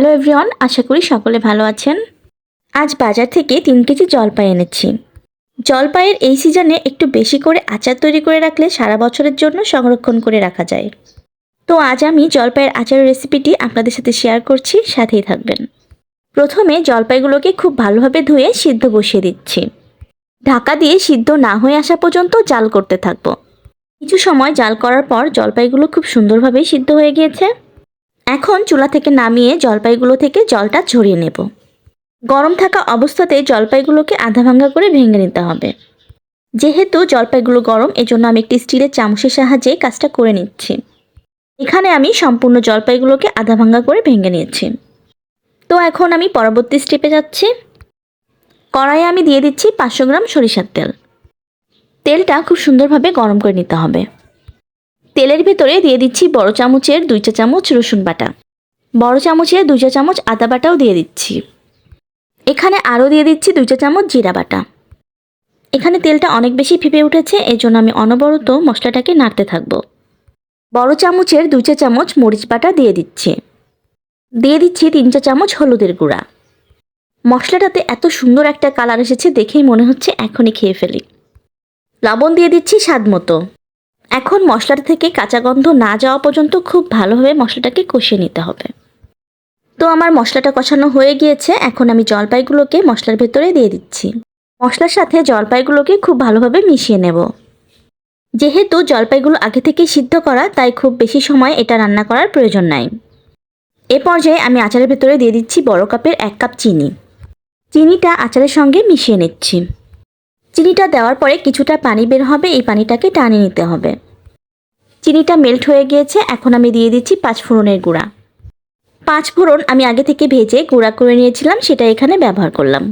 Hello everyone, আশা করি সকলে ভালো আছেন। আজ বাজার থেকে 3 কেজি জলপাই এনেছি। জলপাইয়ের এই সিজনে একটু বেশি করে আচার তৈরি করে রাখলে সারা বছরের জন্য সংরক্ষণ করে রাখা যায়। তো আজ আমি জলপাইয়ের আচারের রেসিপিটি আপনাদের সাথে শেয়ার করছি, সাথেই থাকবেন। প্রথমে জলপাইগুলোকে খুব ভালোভাবে ধুয়ে সিদ্ধ বসিয়ে দিচ্ছি। ঢাকা দিয়ে সিদ্ধ না হয়ে আসা পর্যন্ত জাল করতে থাকবো। কিছু সময় জাল করার পর জলপাইগুলো খুব সুন্দরভাবেই সিদ্ধ হয়ে গিয়েছে। এখন চুলা থেকে নামিয়ে জলপাইগুলো থেকে জলটা ঝরিয়ে নেব। গরম থাকা অবস্থাতে জলপাইগুলোকে আধা ভাঙা করে ভেঙে নিতে হবে। যেহেতু জলপাইগুলো গরম, এজন্য আমি একটি স্টিলের চামচের সাহায্যে কাজটা করে নিচ্ছি। এখানে আমি সম্পূর্ণ জলপাইগুলোকে আধা ভাঙা করে ভেঙে নিয়েছি। তো এখন আমি পরবর্তী স্টেপে যাচ্ছি। কড়াইয়ে আমি দিয়ে দিচ্ছি 500 গ্রাম সরিষার তেল। তেলটা খুব সুন্দরভাবে গরম করে নিতে হবে। তেলের ভেতরে দিয়ে দিচ্ছি বড় চামচের 2 চা চামচ রসুন বাটা, বড় চামচের 2 চা চামচ আদা বাটাও দিয়ে দিচ্ছি। এখানে আরও দিয়ে দিচ্ছি 2 চা চামচ জিরা বাটা। এখানে তেলটা অনেক বেশি ফেপে উঠেছে, এজন্য আমি অনবরত মশলাটাকে নাড়তে থাকব। বড় চামচের 2 চা চামচ মরিচ বাটা দিয়ে দিচ্ছি। দিয়ে দিচ্ছি 3 চা চামচ হলুদের গুঁড়া। মশলাটাতে এত সুন্দর একটা কালার এসেছে, দেখেই মনে হচ্ছে এখনই খেয়ে ফেলি। লবণ দিয়ে দিচ্ছি স্বাদ মতো। এখন মশলাটা থেকে কাঁচা গন্ধ না যাওয়া পর্যন্ত খুব ভালোভাবে মশলাটাকে কষিয়ে নিতে হবে। তো আমার মশলাটা কষানো হয়ে গিয়েছে। এখন আমি জলপাইগুলোকে মশলার ভেতরে দিয়ে দিচ্ছি। মশলার সাথে জলপাইগুলোকে খুব ভালোভাবে মিশিয়ে নেব। যেহেতু জলপাইগুলো আগে থেকে সিদ্ধ করা, তাই খুব বেশি সময় এটা রান্না করার প্রয়োজন নাই। এ পর্যায়ে আমি আচারের ভেতরে দিয়ে দিচ্ছি বড় কাপের 1 কাপ চিনি। চিনিটা আচারের সঙ্গে মিশিয়ে নিচ্ছি। চিনিটা দেওয়ার পরে কিছুটা পানি বের হবে, এই পানিটাকে টানিয়ে নিতে হবে। চিনিটা মেল্ট হয়ে গিয়েছে। এখন আমি দিয়ে দিচ্ছি 5 ফোড়নের গুঁড়া। 5 ফোড়ন আমি আগে থেকে ভেজে গুঁড়া করে নিয়েছিলাম, সেটা এখানে ব্যবহার করলাম।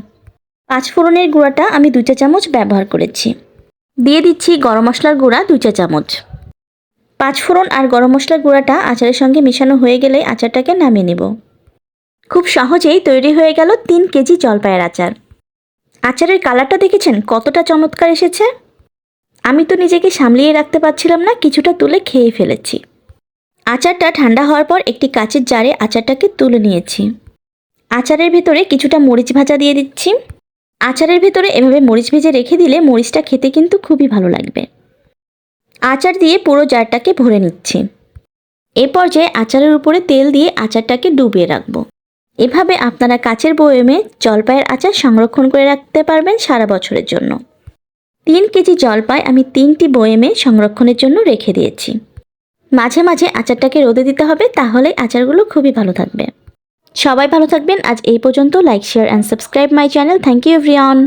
5 ফোড়নের গুঁড়াটা আমি 2 চা চামচ ব্যবহার করেছি। দিয়ে দিচ্ছি গরম মশলার গুঁড়া 2 চা চামচ। 5 ফোড়ন আর গরম মশলার গুঁড়াটা আচারের সঙ্গে মেশানো হয়ে গেলে আচারটাকে নামিয়ে নেব। খুব সহজেই তৈরি হয়ে গেল 3 কেজি জলপাইয়ের আচার। আচারের কালারটা দেখেছেন কতটা চমৎকার এসেছে? আমি তো নিজেকে সামলিয়ে রাখতে পারছিলাম না, কিছুটা তুলে খেয়ে ফেলেছি। আচারটা ঠান্ডা হওয়ার পর একটি কাচের জারে আচারটাকে তুলে নিয়েছি। আচারের ভেতরে কিছুটা মরিচ ভাজা দিয়ে দিচ্ছি। আচারের ভেতরে এভাবে মরিচ ভেজে রেখে দিলে মরিচটা খেতে কিন্তু খুবই ভালো লাগবে। আচার দিয়ে পুরো জারটাকে ভরে নিচ্ছি। এ পর্যায়ে আচারের উপরে তেল দিয়ে আচারটাকে ডুবিয়ে রাখবো। এভাবে আপনারা কাচের বয়মে জলপাইয়ের আচার সংরক্ষণ করে রাখতে পারবেন সারা বছরের জন্য। 3 কেজি জলপাই আমি 3টি বয়মে সংরক্ষণের জন্য রেখে দিয়েছি। মাঝে মাঝে আচারটাকে রোদে দিতে হবে, তাহলে আচারগুলো খুবই ভালো থাকবে। সবাই ভালো থাকবেন। আজ এই পর্যন্ত। Like, share and subscribe my channel. Thank you everyone.